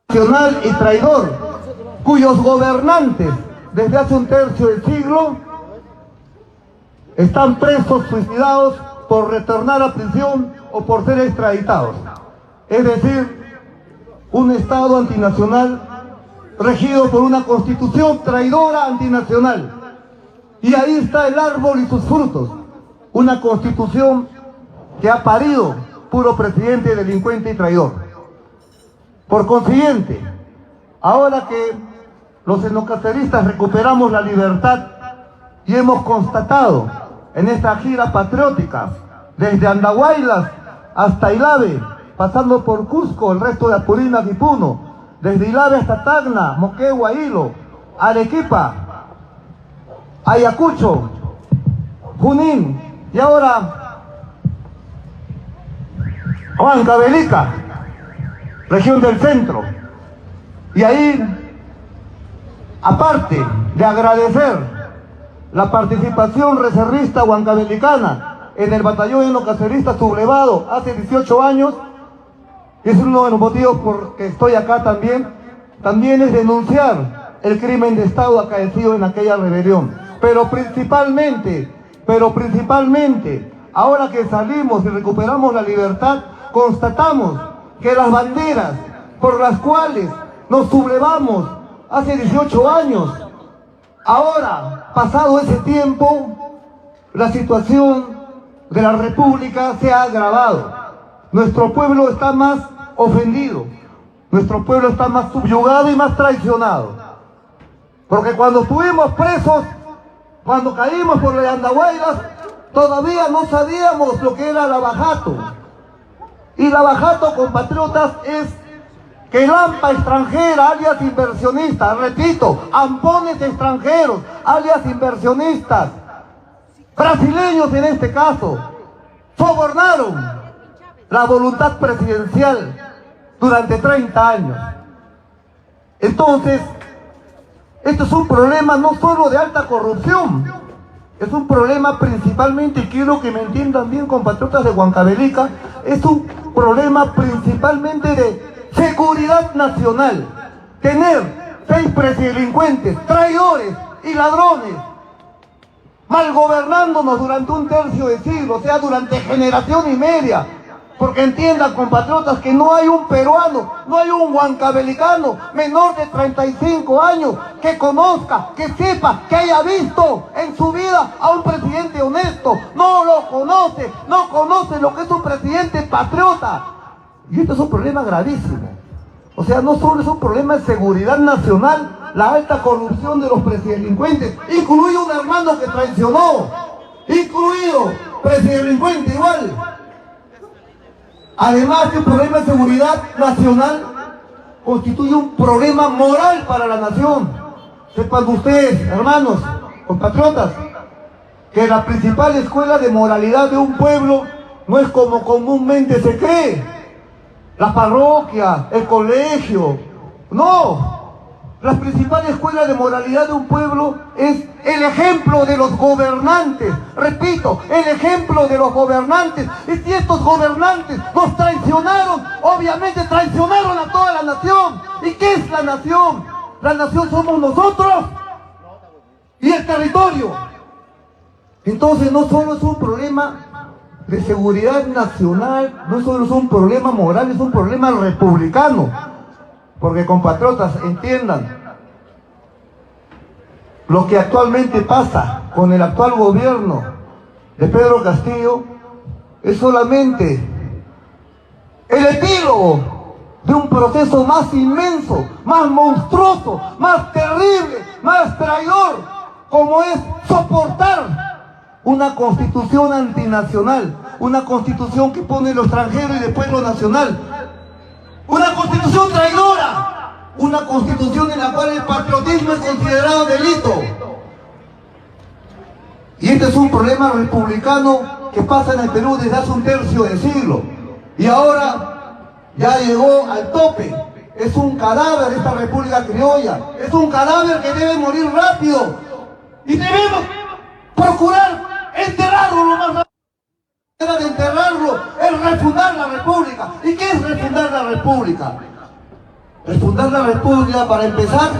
nacional y traidor, cuyos gobernantes desde hace un tercio de siglo están presos, suicidados por retornar a prisión o por ser extraditados. Es decir, un Estado antinacional regido por una constitución traidora antinacional. Y ahí está el árbol y sus frutos. Una constitución que ha parido puro presidente delincuente y traidor. Por consiguiente, ahora que los etnocaceristas recuperamos la libertad y hemos constatado en esta gira patriótica, desde Andahuaylas hasta Ilave, pasando por Cusco, el resto de Apurímac y Puno, desde Ilave hasta Tacna, Moquegua, Hilo, Arequipa, Ayacucho, Junín y ahora Huancavelica, región del centro. Y ahí, aparte de agradecer la participación reservista huancavelicana en el batallón etnocacerista sublevado hace 18 años, es uno de los motivos por que estoy acá también es denunciar el crimen de Estado acaecido en aquella rebelión. Pero principalmente, ahora que salimos y recuperamos la libertad, constatamos que las banderas por las cuales nos sublevamos hace 18 años, ahora, pasado ese tiempo, la situación de la República se ha agravado. Nuestro pueblo está más ofendido, nuestro pueblo está más subyugado y más traicionado. Porque cuando estuvimos presos, cuando caímos por las Andahuaylas, todavía no sabíamos lo que era la Bajato. Y la Bajato, compatriotas, es que el AMPA extranjera, alias inversionistas, repito, ampones extranjeros, alias inversionistas, brasileños en este caso, sobornaron la voluntad presidencial durante 30 años. Entonces, esto es un problema no solo de alta corrupción, es un problema principalmente, y quiero que me entiendan bien, compatriotas de Huancavelica, es un problema principalmente de seguridad nacional. Tener 6 presidelincuentes, traidores y ladrones malgobernándonos durante un tercio de siglo, o sea, durante generación y media. Porque entiendan, compatriotas, que no hay un peruano, no hay un huancavelicano menor de 35 años que conozca, que sepa, que haya visto en su vida a un presidente honesto. No lo conoce, no conoce lo que es un presidente patriota. Y esto es un problema gravísimo. O sea, no solo es un problema de seguridad nacional, la alta corrupción de los presidelincuentes, incluido un hermano que traicionó, incluido presidelincuente igual. Además de un problema de seguridad nacional, constituye un problema moral para la nación. Sepan ustedes, hermanos, compatriotas, que la principal escuela de moralidad de un pueblo no es como comúnmente se cree. La parroquia, el colegio, no. La principal escuela de moralidad de un pueblo es el ejemplo de los gobernantes. Repito, el ejemplo de los gobernantes. Y si estos gobernantes nos traicionaron, obviamente traicionaron a toda la nación. ¿Y qué es la nación? La nación somos nosotros y el territorio. Entonces no solo es un problema de seguridad nacional, no solo es un problema moral, es un problema republicano. Porque, compatriotas, entiendan, lo que actualmente pasa con el actual gobierno de Pedro Castillo es solamente el epílogo de un proceso más inmenso, más monstruoso, más terrible, más traidor, como es soportar una constitución antinacional, una constitución que pone lo extranjero y después lo nacional. Una constitución traidora, una constitución en la cual el patriotismo es considerado delito. Y este es un problema republicano que pasa en el Perú desde hace un tercio de siglo. Y ahora ya llegó al tope. Es un cadáver esta República Criolla. Es un cadáver que debe morir rápido. Y debemos procurar enterrarlo lo más rápido. De enterrarlo es refundar la República. ¿Y qué es refundar la República? Refundar la República, para empezar,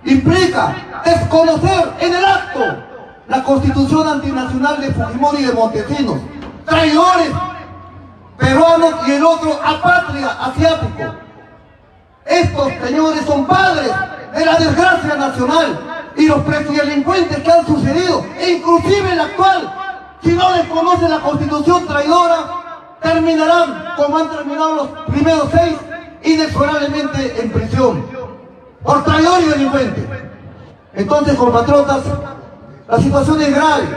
implica desconocer en el acto la Constitución antinacional de Fujimori y de Montesinos, traidores peruanos, y el otro apátrida asiático. Estos señores son padres de la desgracia nacional, y los presidelincuentes que han sucedido, e inclusive el actual, si no desconocen la Constitución traidora, terminarán como han terminado los primeros 6, inexorablemente en prisión, por traidor y delincuente. Entonces, compatriotas, la situación es grave.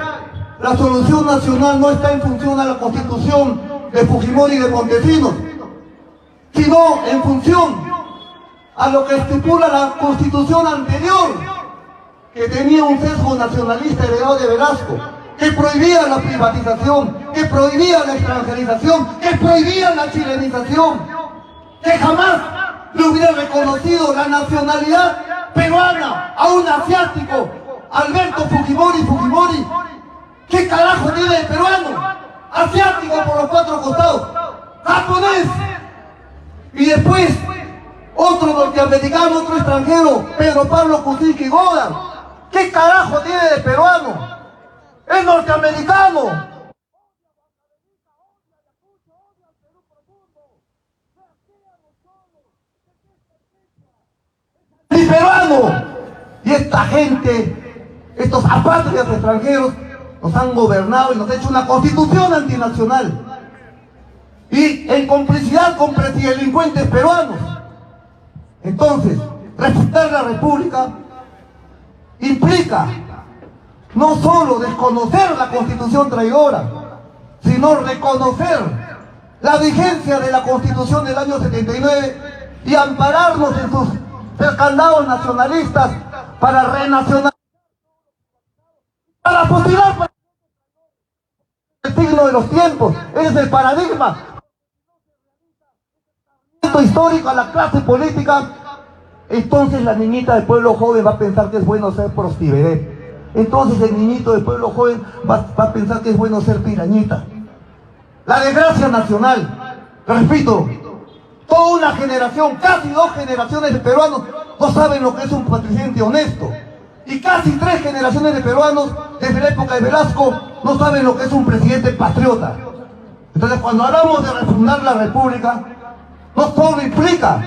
La solución nacional no está en función a la Constitución de Fujimori y de Montesinos, sino en función a lo que estipula la Constitución anterior, que tenía un sesgo nacionalista heredado de Velasco, que prohibía la privatización, que prohibía la extranjerización, que prohibía la chilenización, que jamás le hubiera reconocido la nacionalidad peruana a un asiático, Alberto Fujimori. ¿Qué carajo tiene de peruano? Asiático por los 4 costados, japonés, y después otro norteamericano, otro extranjero, Pedro Pablo Kuczynski Godard. ¿Qué carajo tiene de peruano? Es norteamericano. Y peruano. Y esta gente, estos apátridas extranjeros, nos han gobernado y nos han hecho una constitución antinacional. Y en complicidad con presidelincuentes peruanos. Entonces, respetar la República implica no solo desconocer la Constitución traidora, sino reconocer la vigencia de la Constitución del año 79 y ampararnos en sus candados nacionalistas para renacionalizar, para postular el signo de los tiempos. Ese es el paradigma histórico a la clase política. Entonces la niñita del pueblo joven va a pensar que es bueno ser prostivedad. Entonces el niñito del pueblo joven va a pensar que es bueno ser pirañita. La desgracia nacional, repito, toda una generación, casi 2 generaciones de peruanos no saben lo que es un presidente honesto. Y casi 3 generaciones de peruanos, desde la época de Velasco, no saben lo que es un presidente patriota. Entonces, cuando hablamos de refundar la República, no solo implica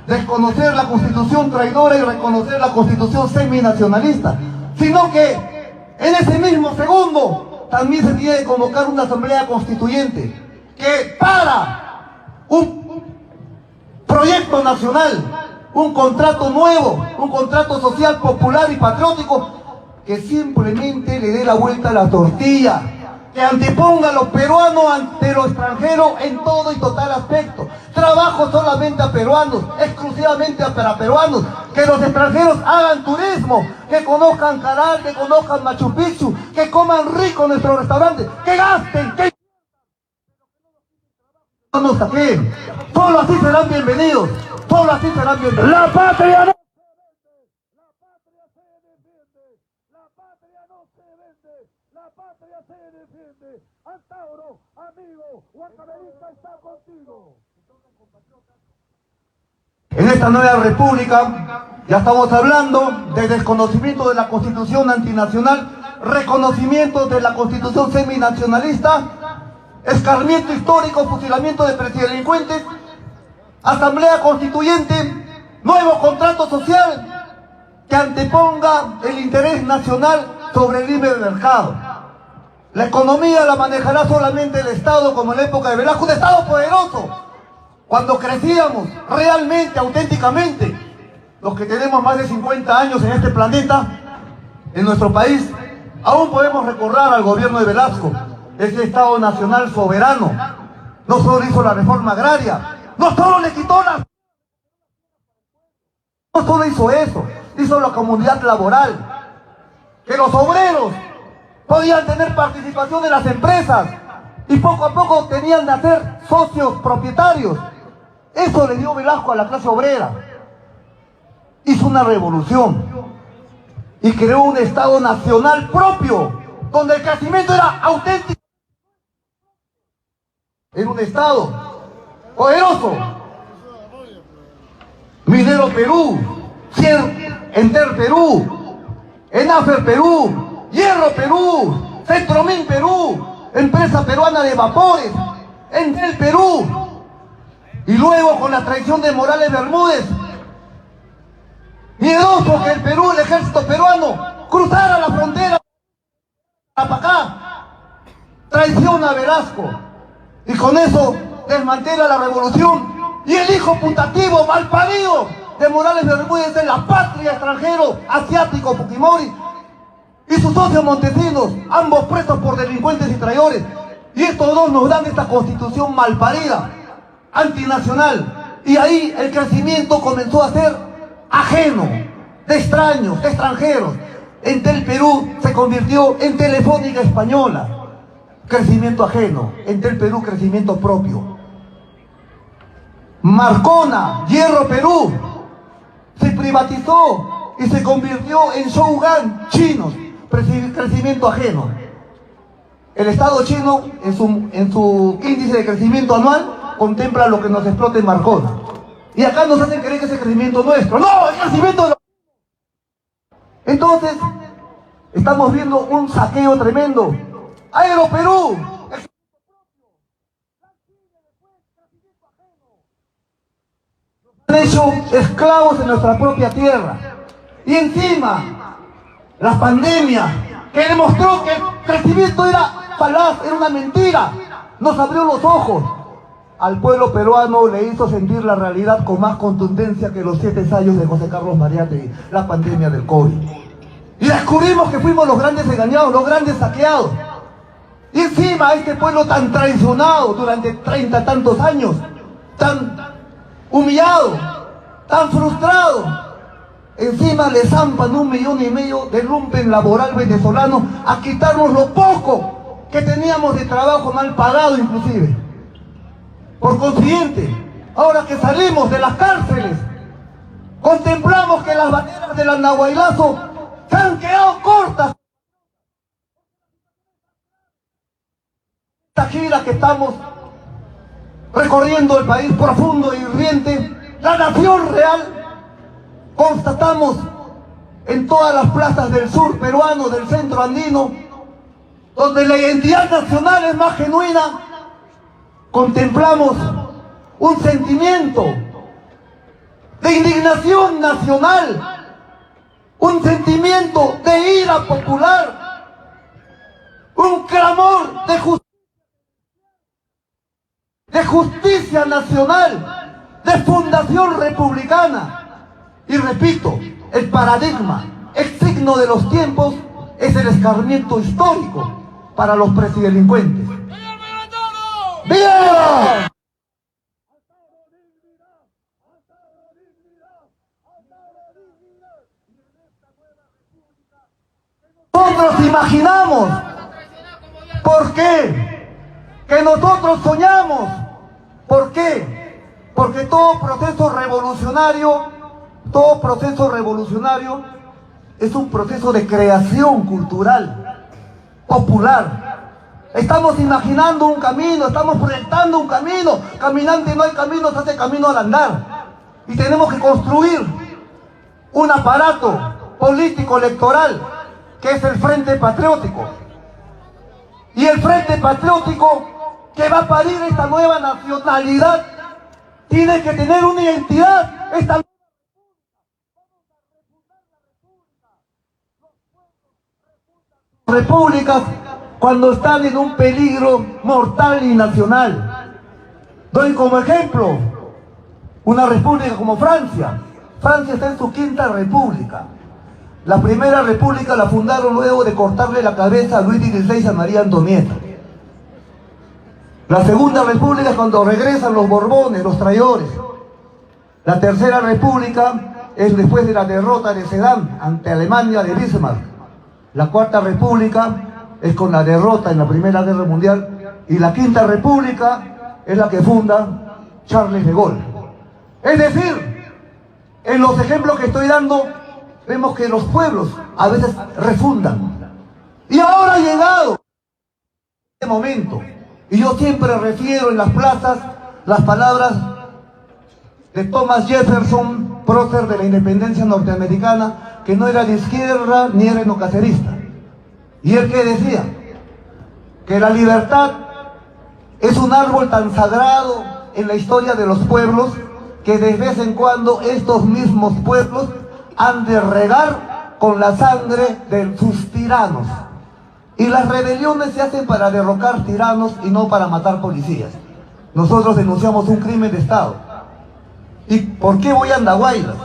desconocer la Constitución traidora y reconocer la Constitución seminacionalista, sino que en ese mismo segundo también se tiene que convocar una asamblea constituyente que, para un proyecto nacional, un contrato nuevo, un contrato social, popular y patriótico, que simplemente le dé la vuelta a la tortilla, que anteponga a los peruanos ante lo extranjero en todo y total aspecto. Trabajo solamente a peruanos, exclusivamente para peruanos, que los extranjeros hagan turismo, que conozcan Caral, que conozcan Machu Picchu, que coman rico en nuestros restaurantes, que gasten, que no nos saquen. Solo así serán bienvenidos, solo así serán bienvenidos. La patria no la patria se defiende. Antauro, amigo, Huancavelica está contigo. En esta nueva república ya estamos hablando de desconocimiento de la Constitución antinacional, reconocimiento de la Constitución seminacionalista, escarmiento histórico, fusilamiento de presidelincuentes, asamblea constituyente, nuevo contrato social que anteponga el interés nacional sobre el libre mercado. La economía la manejará solamente el Estado, como en la época de Velasco, un Estado poderoso. Cuando crecíamos realmente, auténticamente, los que tenemos más de 50 años en este planeta, en nuestro país, aún podemos recordar al gobierno de Velasco, ese Estado nacional soberano. No solo hizo la reforma agraria, no solo le quitó la... No solo hizo eso, hizo la comunidad laboral, que los obreros podían tener participación en las empresas y poco a poco tenían de ser socios propietarios. Eso le dio Velasco a la clase obrera. Hizo una revolución y creó un Estado nacional propio, donde el crecimiento era auténtico. Era un Estado poderoso. Minero Perú, Enter Perú, Enafer Perú, Hierro Perú, Centromin Perú, Empresa Peruana de Vapores, Entel Perú, y luego con la traición de Morales Bermúdez, miedoso que el Perú, el ejército peruano, cruzara la frontera para acá, traiciona a Velasco, y con eso desmantela la revolución, y el hijo putativo, malparido de Morales Bermúdez en la patria extranjero, asiático Fujimori, y sus socios montesinos, ambos presos por delincuentes y traidores, y estos dos nos dan esta constitución malparida, antinacional, y ahí el crecimiento comenzó a ser ajeno, de extraños, de extranjeros. Entel Perú se convirtió en Telefónica Española, crecimiento ajeno. Entel Perú, crecimiento propio. Marcona, Hierro Perú, se privatizó y se convirtió en Shougan, chinos, crecimiento ajeno. El Estado chino, en su índice de crecimiento anual, contempla lo que nos explota en Marcona. Y acá nos hacen creer que ese crecimiento es nuestro. ¡No! ¡El crecimiento es Entonces, estamos viendo un saqueo tremendo. Aeroperú. Han hecho esclavos en nuestra propia tierra. Y encima, la pandemia, que demostró que el crecimiento era falaz, era una mentira, nos abrió los ojos. Al pueblo peruano le hizo sentir la realidad con más contundencia que los 7 años de José Carlos Mariátegui, la pandemia del COVID. Y descubrimos que fuimos los grandes engañados, los grandes saqueados. Y encima a este pueblo tan traicionado durante 30 tantos años, tan humillado, tan frustrado, encima le zampan 1,5 millones de lumpen laboral venezolano a quitarnos lo poco que teníamos de trabajo mal pagado inclusive. Por consiguiente, ahora que salimos de las cárceles, contemplamos que las banderas del Andahuaylazo se han quedado cortas. Esta gira que estamos recorriendo el país profundo e hirviente, la nación real, constatamos en todas las plazas del sur peruano, del centro andino, donde la identidad nacional es más genuina, contemplamos un sentimiento de indignación nacional, un sentimiento de ira popular, un clamor de justicia nacional, de fundación republicana. Y repito, el paradigma, el signo de los tiempos, es el escarmiento histórico para los presidelincuentes. ¡Viva! Nosotros imaginamos. ¿Por qué? Que nosotros soñamos. ¿Por qué? Porque todo proceso revolucionario es un proceso de creación cultural, popular. Estamos imaginando un camino, estamos proyectando un camino. Caminante no hay camino, se hace camino al andar. Y tenemos que construir un aparato político electoral que es el Frente Patriótico. Y el Frente Patriótico que va a parir esta nueva nacionalidad tiene que tener una identidad. Esta repúblicas cuando están en un peligro mortal y nacional. Doy como ejemplo una república como Francia. Francia está en su 5ª república. La primera república la fundaron luego de cortarle la cabeza a Luis XVI y a María Antonieta. La segunda república es cuando regresan los Borbones, los traidores. La tercera república es después de la derrota de Sedan ante Alemania de Bismarck. La cuarta república es con la derrota en la Primera Guerra Mundial. Y la 5ª república es la que funda Charles de Gaulle. Es decir, en los ejemplos que estoy dando, vemos que los pueblos a veces refundan. Y ahora ha llegado este momento. Y yo siempre refiero en las plazas las palabras de Thomas Jefferson prócer de la independencia norteamericana, que no era de izquierda ni era enocacerista. Y él que decía que la libertad es un árbol tan sagrado en la historia de los pueblos que de vez en cuando estos mismos pueblos han de regar con la sangre de sus tiranos. Y las rebeliones se hacen para derrocar tiranos y no para matar policías. Nosotros denunciamos un crimen de Estado. ¿Y por qué voy a Andahuaylas?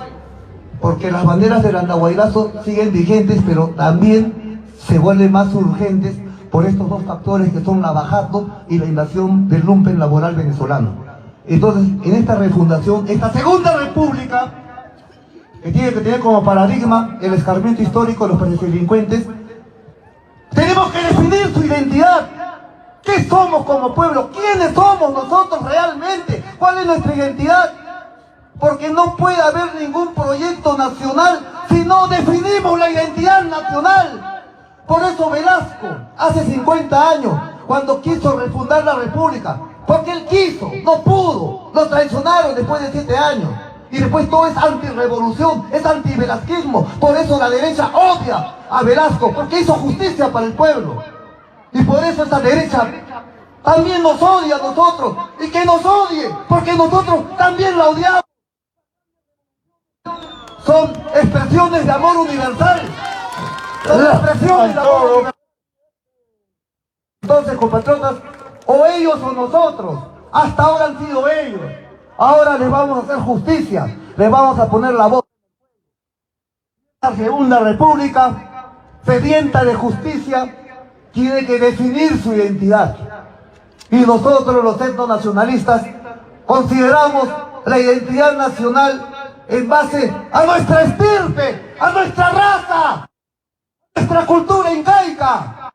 Porque las banderas del andahuaylazo siguen vigentes, pero también se vuelven más urgentes por estos dos factores que son la Bajato y la invasión del lumpen laboral venezolano. Entonces, en esta refundación, esta segunda república, que tiene que tener como paradigma el escarmiento histórico de los delincuentes, tenemos que definir su identidad. ¿Qué somos como pueblo? ¿Quiénes somos nosotros realmente? ¿Cuál es nuestra identidad? Porque no puede haber ningún proyecto nacional si no definimos la identidad nacional. Por eso Velasco, hace 50 años, cuando quiso refundar la república, porque él quiso, no pudo, lo traicionaron después de 7 años. Y después todo es antirrevolución, es antivelasquismo. Por eso la derecha odia a Velasco, porque hizo justicia para el pueblo. Y por eso esa derecha también nos odia a nosotros. Y que nos odie, porque nosotros también la odiamos. Son expresiones de amor universal. Son expresiones de amor universal. Entonces, compatriotas, o ellos o nosotros. Hasta ahora han sido ellos. Ahora les vamos a hacer justicia. Les vamos a poner la voz. La Segunda República, sedienta de justicia, tiene que definir su identidad. Y nosotros, los etnonacionalistas, consideramos la identidad nacional en base a nuestra estirpe, a nuestra raza, a nuestra cultura incaica.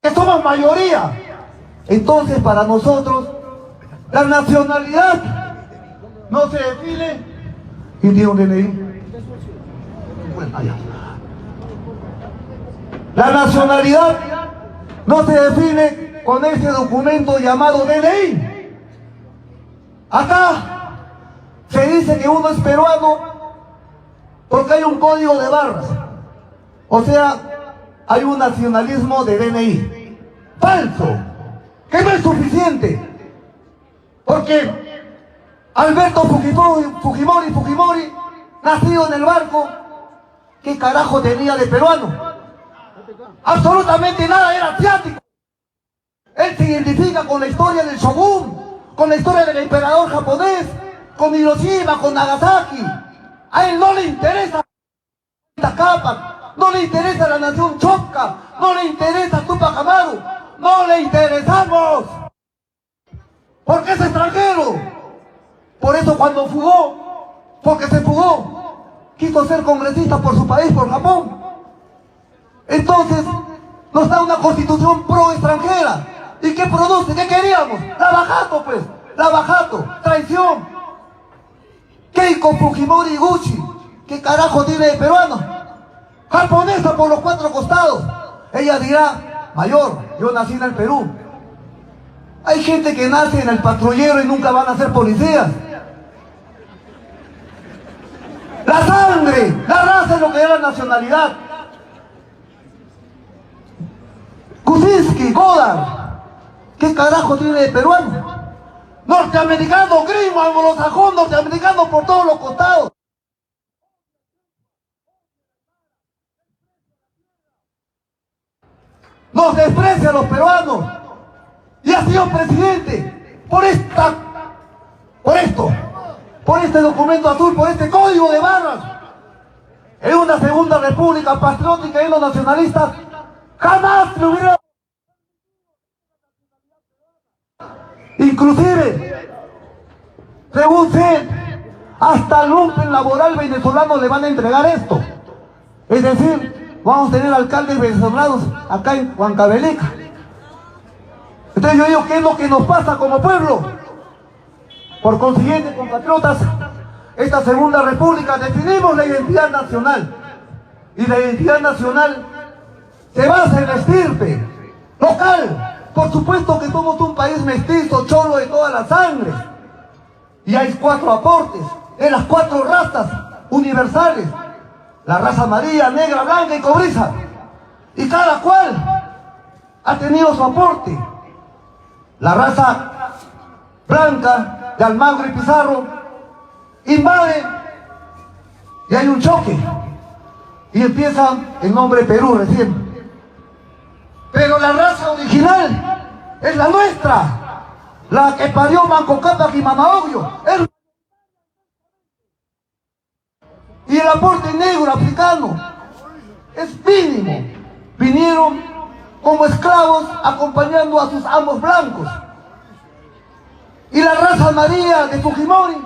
Que somos mayoría. Entonces, para nosotros, la nacionalidad no se define. ¿Quién tiene un DNI? Bueno, allá. La nacionalidad no se define con ese documento llamado DNI. Acá se dice que uno es peruano porque hay un código de barras. O sea, hay un nacionalismo de DNI. Falso. Que no es suficiente. Porque Alberto Fujimori, nacido en el barco, ¿qué carajo tenía de peruano? Absolutamente nada, era asiático. Él se identifica con la historia del shogun, con la historia del emperador japonés, con Hiroshima, con Nagasaki. A él no le interesa Capac, no le interesa la nación Chocca, no le interesa Tupac Amaru, no le interesamos, porque es extranjero. Por eso cuando fugó, porque se fugó, quiso ser congresista por su país, por Japón. Entonces, nos da una constitución pro extranjera. ¿Y qué produce? ¿Qué queríamos? La Bajato, pues. La Bajato, traición. Keiko Fujimori Gucci, ¿qué carajo tiene de peruano? Japonesa por los 4 costados. Ella dirá, mayor, yo nací en el Perú. Hay gente que nace en el patrullero y nunca van a ser policías. La sangre, la raza es lo que da la nacionalidad. Kuczynski, Godard, ¿qué carajo tiene de peruano? Norteamericano, gringo, anglosajón, norteamericano por todos los costados. Nos desprecia a los peruanos. Y ha sido presidente por este documento azul, por este código de barras. En una segunda república patriótica y los nacionalistas jamás le hubiera. Inclusive, según sé, hasta el lumpen laboral venezolano le van a entregar esto. Es decir, vamos a tener alcaldes venezolanos acá en Huancavelica. Entonces yo digo, ¿qué es lo que nos pasa como pueblo? Por consiguiente, compatriotas, esta segunda república definimos la identidad nacional. Y la identidad nacional se basa en la estirpe local. Por supuesto que somos un país mestizo, cholo de toda la sangre. Y hay 4 aportes en las 4 razas universales: la raza amarilla, negra, blanca y cobriza. Y cada cual ha tenido su aporte. La raza blanca de Almagro y Pizarro invade y hay un choque. Y empieza el nombre Perú recién. Pero la raza original es la nuestra, la que parió Manco Cápac y Mama Oglio. Y el aporte negro africano es mínimo. Vinieron como esclavos acompañando a sus amos blancos. Y la raza amarilla de Fujimori,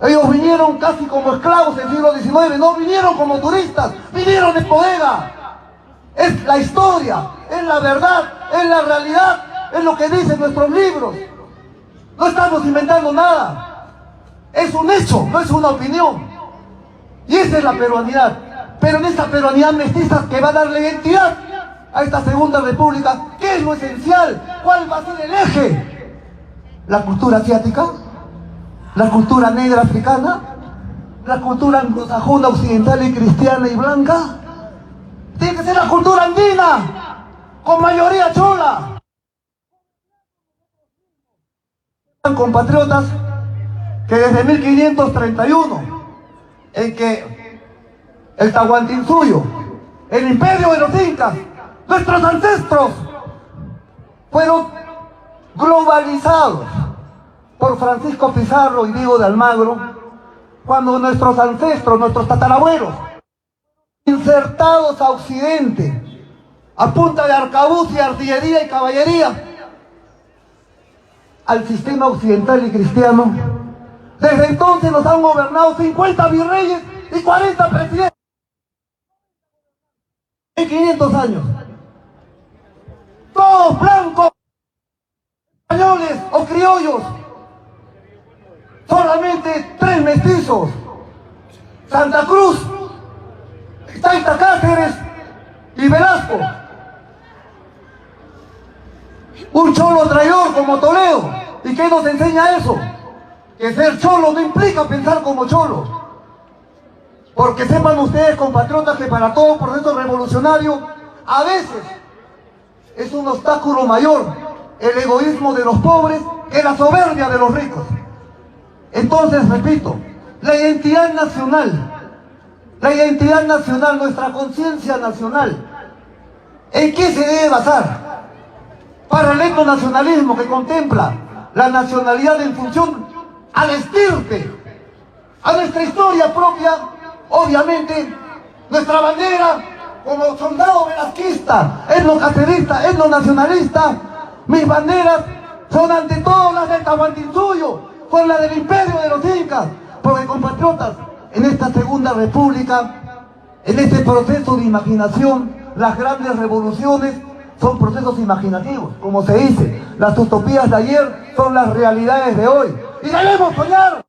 ellos vinieron casi como esclavos en el siglo XIX, no vinieron como turistas, vinieron en bodega. Es la historia, es la verdad, es la realidad, es lo que dicen nuestros libros. No estamos inventando nada, es un hecho, no es una opinión. Y esa es la peruanidad. Pero en esta peruanidad mestiza que va a darle identidad a esta segunda república, ¿qué es lo esencial? ¿Cuál va a ser el eje? ¿La cultura asiática? ¿La cultura negra africana? ¿La cultura anglosajona, occidental y cristiana y blanca? Tiene que ser la cultura andina, con mayoría chola. Compatriotas, que desde 1531, en que el Tahuantinsuyo, el imperio de los incas, nuestros ancestros fueron globalizados por Francisco Pizarro y Diego de Almagro, cuando nuestros ancestros, nuestros tatarabuelos, insertados a Occidente, a punta de arcabuz y artillería y caballería, al sistema occidental y cristiano, desde entonces nos han gobernado 50 virreyes y 40 presidentes en 500 años. Todos blancos, españoles o criollos. Solamente 3 mestizos: Santa Cruz, Taita Cáceres y Velasco. Un cholo traidor como Toledo. ¿Y qué nos enseña eso? Que ser cholo no implica pensar como cholo. Porque sepan ustedes, compatriotas, que para todo proceso revolucionario a veces es un obstáculo mayor el egoísmo de los pobres que la soberbia de los ricos. Entonces, repito, la identidad nacional, nuestra conciencia nacional, ¿en qué se debe basar? Para el etnonacionalismo, que contempla la nacionalidad en función al estirpe, a nuestra historia propia, obviamente, nuestra bandera como soldado velasquista, etnocacerista, etnonacionalista. Mis banderas son ante todo las del Tahuantinsuyo, son las del imperio de los incas, porque, compatriotas, en esta segunda república, en este proceso de imaginación, las grandes revoluciones son procesos imaginativos. Como se dice, las utopías de ayer son las realidades de hoy. ¡Y debemos soñar!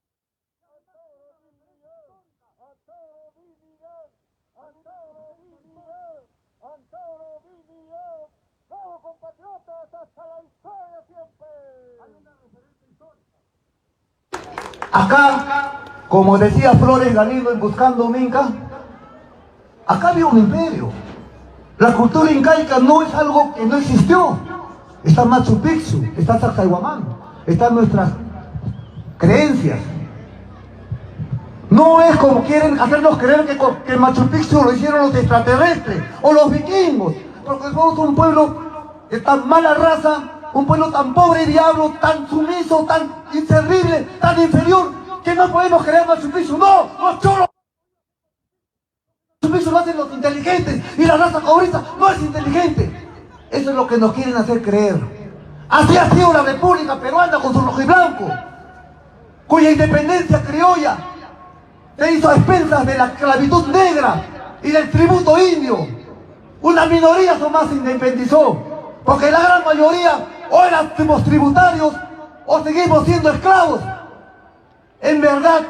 Acá, como decía Flores Galindo en Buscando un Inca, acá había un imperio. La cultura incaica no es algo que no existió. Está Machu Picchu, está Sacsayhuamán, están nuestras creencias. No es como quieren hacernos creer que Machu Picchu lo hicieron los extraterrestres o los vikingos, porque somos un pueblo de tan mala raza, un pueblo tan pobre y diablo, tan sumiso, tan inservible, tan inferior, que no podemos creer Machu Picchu. ¡No! ¡Los cholos! Machu Picchu lo hacen los inteligentes, y la raza cobriza no es inteligente. Eso es lo que nos quieren hacer creer. Así ha sido la República Peruana con su rojo y blanco, cuya independencia criolla se hizo a expensas de la esclavitud negra y del tributo indio. Una minoría nomás se independizó, porque la gran mayoría o éramos tributarios o seguimos siendo esclavos. En verdad,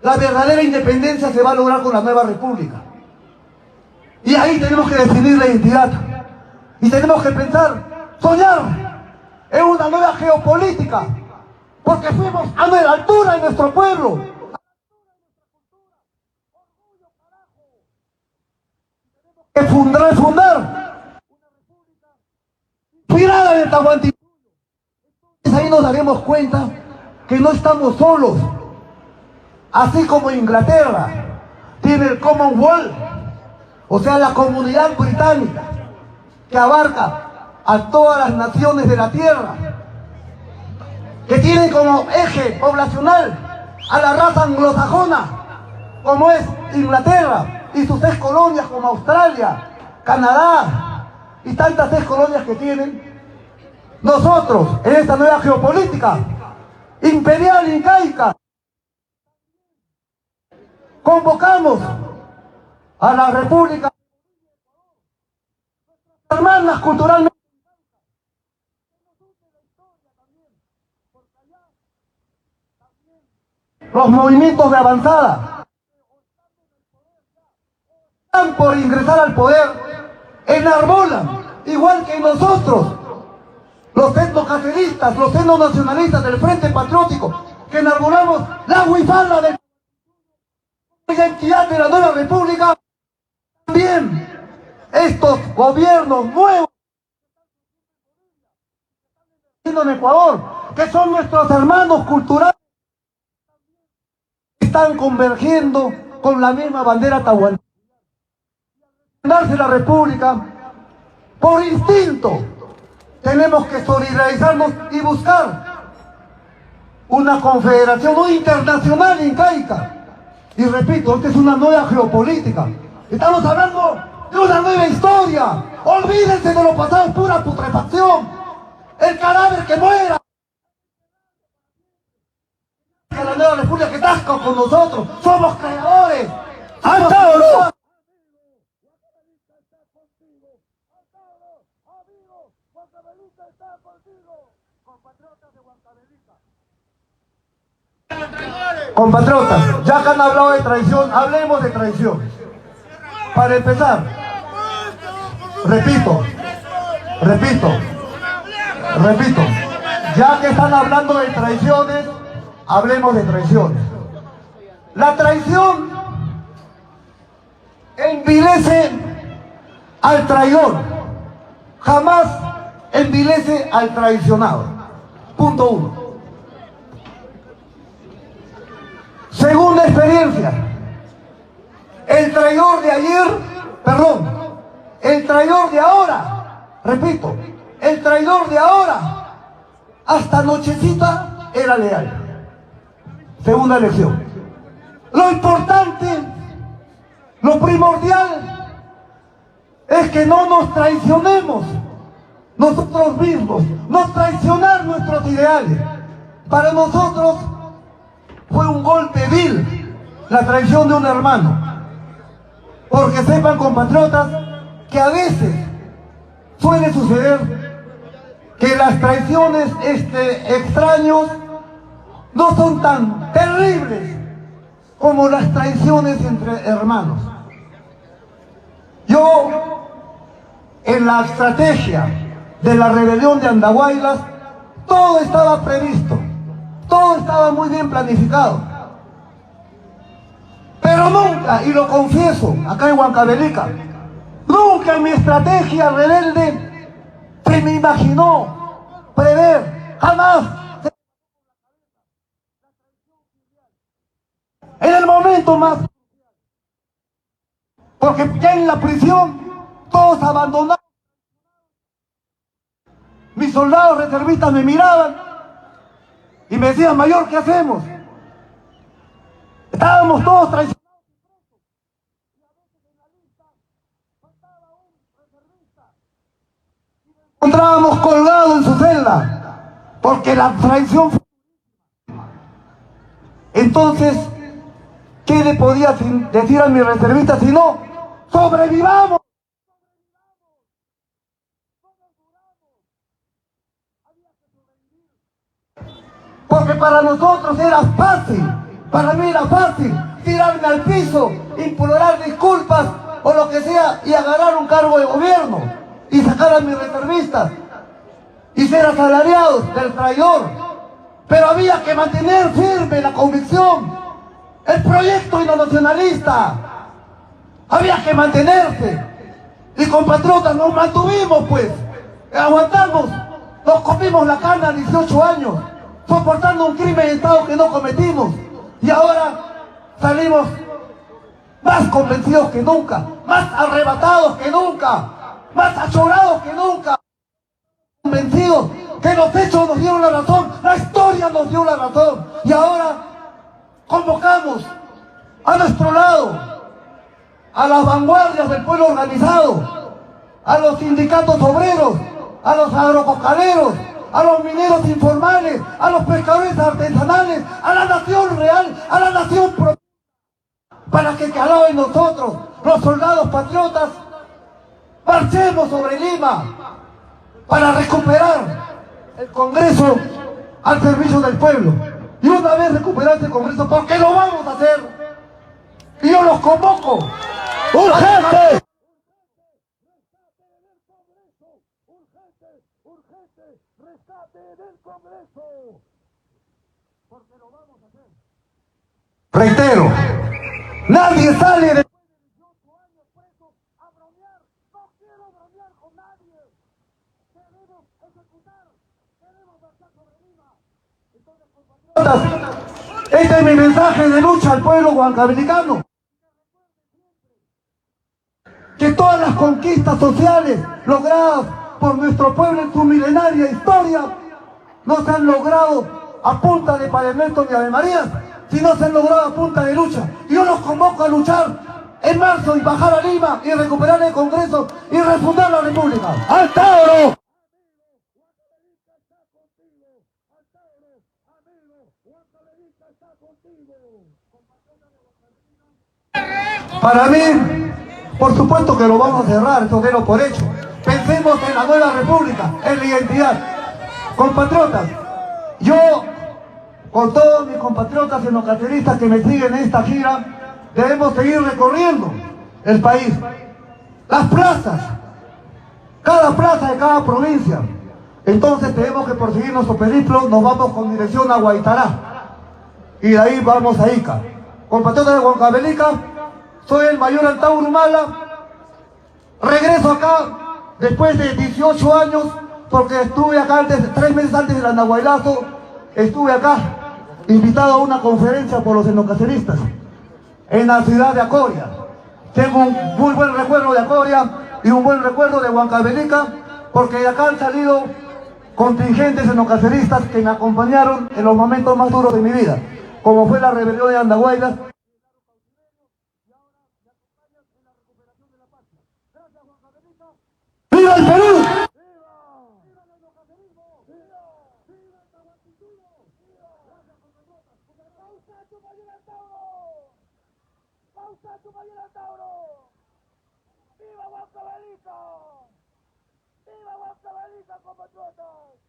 la verdadera independencia se va a lograr con la nueva república. Y ahí tenemos que definir la identidad. Y tenemos que pensar, soñar en una nueva geopolítica porque fuimos a la altura de nuestro pueblo, que refundar inspirada en el Tahuantinsuyo. Ahí nos daremos cuenta que no estamos solos, así como Inglaterra tiene el Commonwealth, o sea, la comunidad británica, que abarca a todas las naciones de la tierra, que tienen como eje poblacional a la raza anglosajona, como es Inglaterra, y sus 6 colonias como Australia, Canadá, y tantas 6 colonias que tienen. Nosotros, en esta nueva geopolítica imperial incaica, convocamos a la República hermanas culturalmente, los movimientos de avanzada están por ingresar al poder, enarbolan, igual que nosotros, los etnocaceristas, los etnonacionalistas del Frente Patriótico, que enarbolamos la huifalda de la identidad de la nueva república. También estos gobiernos nuevos en Ecuador, que son nuestros hermanos culturales, están convergiendo con la misma bandera tahuantinsuyo. Darse la república, por instinto, tenemos que solidarizarnos y buscar una confederación internacional incaica. Y repito, esta es una nueva geopolítica. Estamos hablando de una nueva historia. Olvídense de lo pasado, es pura putrefacción. El cadáver que muera. La nueva república que tasca con nosotros. Somos creadores. ¡Hasta ahora! Compatriotas, ya que han hablado de traición, hablemos de traición. Para empezar, repito, ya que están hablando de traiciones, hablemos de traiciones. La traición envilece al traidor, jamás envilece al traicionado. Punto 1. Segunda experiencia, el traidor de ayer, el traidor de ahora, repito, el traidor de ahora, hasta nochecita era leal. Segunda lección. Lo importante, lo primordial, es que no nos traicionemos nosotros mismos, no traicionar nuestros ideales. Para nosotros fue un golpe vil la traición de un hermano, porque sepan, compatriotas, que a veces suele suceder que las traiciones extraños no son tan terribles como las traiciones entre hermanos. Yo, en la estrategia de la rebelión de Andahuaylas, todo estaba previsto, todo estaba muy bien planificado. Pero nunca, y lo confieso, acá en Huancavelica, nunca en mi estrategia rebelde se me imaginó prever, jamás. En el momento más, porque ya en la prisión todos abandonaron. Mis soldados reservistas me miraban y me decían: mayor, ¿qué hacemos? Estábamos todos traicionados. Encontrábamos colgado en su celda porque la traición fue... Entonces, ¿qué le podía decir a mis reservistas si no? ¡Sobrevivamos! Porque para nosotros era fácil, para mí era fácil tirarme al piso, implorar disculpas o lo que sea y agarrar un cargo de gobierno y sacar a mis reservistas y ser asalariados del traidor. pero había que mantener firme la convicción, el proyecto nacionalista. Había que mantenerse. Y compatriotas, nos mantuvimos pues, aguantamos, nos comimos la carne a 18 años, soportando un crimen de Estado que no cometimos. Y ahora salimos más convencidos que nunca, más arrebatados que nunca, más achorados que nunca, convencidos que los hechos nos dieron la razón, la historia nos dio la razón. Y ahora convocamos a nuestro lado a las vanguardias del pueblo organizado, a los sindicatos obreros, a los agrocoscaleros, a los mineros informales, a los pescadores artesanales, a la nación real, a la nación para que cada uno de nosotros, los soldados patriotas, marchemos sobre Lima para recuperar el Congreso al servicio del pueblo. Y una vez recuperar este Congreso, porque lo vamos a hacer, y yo los convoco. ¡Urgente! ¡Urgente! ¡Rescate del Congreso! Porque lo vamos a hacer. Reitero, nadie sale de 18 años preso a bromear. No quiero bromear con nadie. Queremos ejecutar. Queremos marchar sobre Lima. Entonces, compatriotas, este es mi mensaje de lucha al pueblo huancabelicano. Que todas las conquistas sociales logradas por nuestro pueblo en su milenaria historia no se han logrado a punta de pavimentos ni Ave Marías, sino se han logrado a punta de lucha. Y yo los convoco a luchar en marzo y bajar a Lima y recuperar el Congreso y refundar la República. ¡Al Tauro! Para mí, por supuesto que lo vamos a cerrar, esto délo por hecho. Pensemos en la nueva república, en la identidad. Compatriotas, yo, con todos mis compatriotas xenocaceristas que me siguen en esta gira, debemos seguir recorriendo el país. Las plazas, cada plaza de cada provincia. Entonces tenemos que proseguir nuestro periplo, nos vamos con dirección a Guaitará. Y de ahí vamos a Ica. Compatriotas de Huancavelica, soy el mayor Antauro Humala, regreso acá después de 18 años, porque estuve acá antes, 3 meses antes del Andahuaylazo, estuve acá, invitado a una conferencia por los xenocaceristas, en la ciudad de Acoria. Tengo un muy buen recuerdo de Acoria y un buen recuerdo de Huancavelica, porque de acá han salido contingentes xenocaceristas que me acompañaron en los momentos más duros de mi vida, como fue la rebelión de Andahuaylas. ¡Viva el Perú! ¡Viva! ¡Viva el xenocacerismo! ¡Viva! ¡Viva el tahuantinsuyo! ¡Viva! ¡Gracias, compatriotas! ¡Pausa tu mayor Tauro! ¡Pausa tu mayor Tauro! ¡Viva Huancavelica! ¡Viva Huancavelica, compatriotas!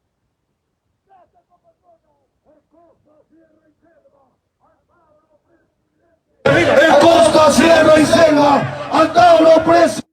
¡Gracias, compatriotas! ¡Costa, Sierra y Selva! ¡Antauro, presidente! ¡En Costa, Sierra y Selva! ¡Antauro, presidente!